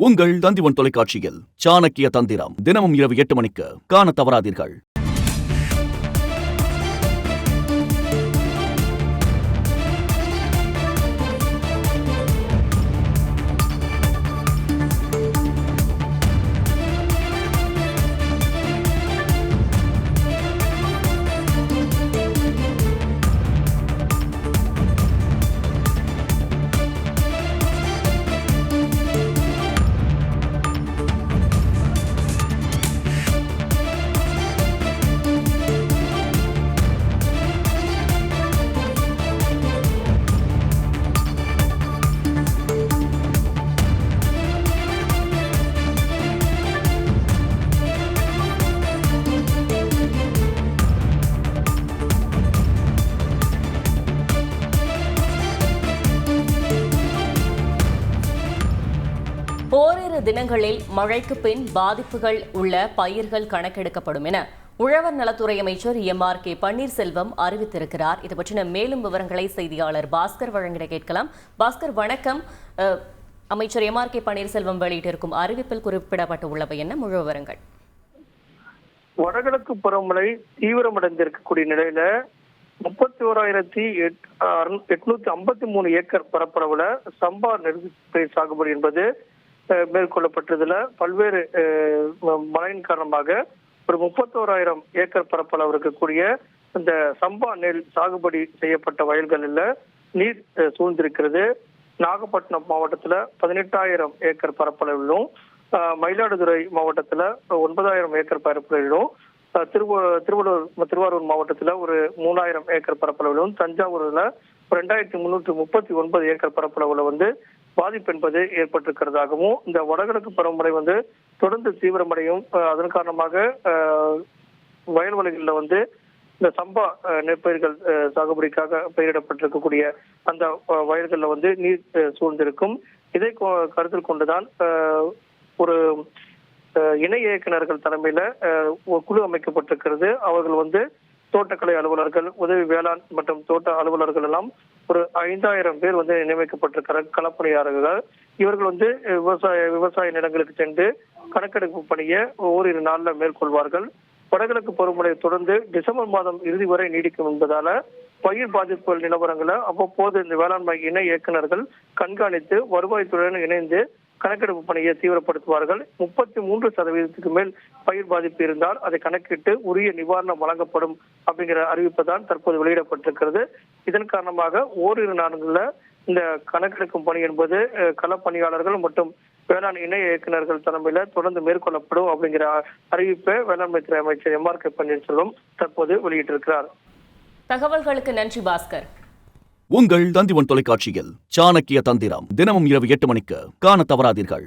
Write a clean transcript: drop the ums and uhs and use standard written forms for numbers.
உங்கள் தந்திவன் தொலைக்காட்சியில் சாணக்கிய தந்திரம் தினமும் இரவு 8 மணிக்கு காண தவறாதீர்கள். ஓரிரு தினங்களில் மழைக்கு பின் பாதிப்புகள் உள்ள பயிர்கள் கணக்கெடுக்கப்படும் என உழவர் நலத்துறை அமைச்சர் எம்.ஆர்.கே. பன்னீர்செல்வம் அறிவித்திருக்கிறார். இது பற்றின மேலும் விவரங்களை செய்தியாளர் பாஸ்கர் வழங்கிட கேட்கலாம். பாஸ்கர், வணக்கம். அமைச்சர் எம்.ஆர்.கே. பன்னீர்செல்வம் வெளியிட்டிருக்கும் அறிவிப்பில் குறிப்பிடப்பட்டுள்ளவை என்ன? முழு விவரங்கள். வடகிழக்கு பருவமழை தீவிரமடைந்திருக்கக்கூடிய நிலையில 31,853 ஏக்கர் பரப்பளவுல சம்பா நெற்பயிர் சாகுபடி என்பது மேற்கொள்ளப்பட்டதுல பல்வேறு மழையின் காரணமாக ஒரு 31,000 ஏக்கர் பரப்பளவு இருக்கக்கூடிய இந்த சம்பா நெல் சாகுபடி செய்யப்பட்ட வயல்களில் நீர் சூழ்ந்திருக்கிறது. நாகப்பட்டினம் மாவட்டத்துல 18,000 ஏக்கர் பரப்பளவிலும், மயிலாடுதுறை மாவட்டத்துல 9,000 ஏக்கர் பரப்பளவிலும், திருவாரூர் மாவட்டத்துல ஒரு 3,000 ஏக்கர் பரப்பளவிலும், தஞ்சாவூர்ல 2,339 ஏக்கர் பரப்பளவுல பாதிப்பு என்பது ஏற்பட்டிருக்கிறதாகவும், இந்த வடகிழக்கு பருவமழை தொடர்ந்து தீவிரமடையும். அதன் காரணமாக வயல்வெளிகளில் இந்த சம்பா நெற்பயிர்கள் சாகுபடிக்காக பயிரிடப்பட்டிருக்கக்கூடிய அந்த வயல்களில் நீர் சூழ்ந்திருக்கும். இதை கருத்தில் கொண்டுதான் ஒரு இணை இயக்குநர்கள் தலைமையில ஒரு குழு அமைக்கப்பட்டிருக்கிறது. அவர்கள் தோட்டக்கலை அலுவலர்கள், உதவி வேளாண் மற்றும் தோட்ட அலுவலர்கள் எல்லாம் ஒரு 5,000 பேர் நியமிக்கப்பட்டிருக்கிற களப்பணியாளர்கள். இவர்கள் விவசாய நிலங்களுக்கு சென்று கணக்கெடுப்பு பணியை ஓரிரு நாள்ல மேற்கொள்வார்கள். வடகிழக்கு பருவமழை தொடர்ந்து டிசம்பர் மாதம் இறுதி வரை நீடிக்கும் என்பதால பயிர் பாதிப்புகள் நிலவரங்களை அவ்வப்போது இந்த வேளாண்மை இணை இயக்குநர்கள் கண்காணித்து வருவாய்த்துறையுடன் இணைந்து கணக்கெடுப்பு பணியை தீவிரப்படுத்துவார்கள். 33% மேல் பயிர் பாதிப்பு இருந்தால் அதை கணக்கிட்டு உரிய நிவாரணம் வழங்கப்படும் அப்படிங்கிற அறிவிப்பு தான் தற்போது வெளியிடப்பட்டிருக்கிறது. இதன் காரணமாக ஓரிரு நாடுகளில் இந்த கணக்கெடுக்கும் பணி என்பது களப்பணியாளர்கள் மற்றும் வேளாண் இணை இயக்குநர்கள் தலைமையில தொடர்ந்து மேற்கொள்ளப்படும் அப்படிங்கிற அறிவிப்பை வேளாண்மை துறை அமைச்சர் எம்.ஆர்.கே. பன்னீர்செல்வம் தற்போது வெளியிட்டிருக்கிறார். தகவல்களுக்கு நன்றி பாஸ்கர். உங்கள் தந்திவன் தொலைக்காட்சியில் சாணக்கிய தந்திரம் தினமும் இரவு 8 மணிக்கு காண தவறாதீர்கள்.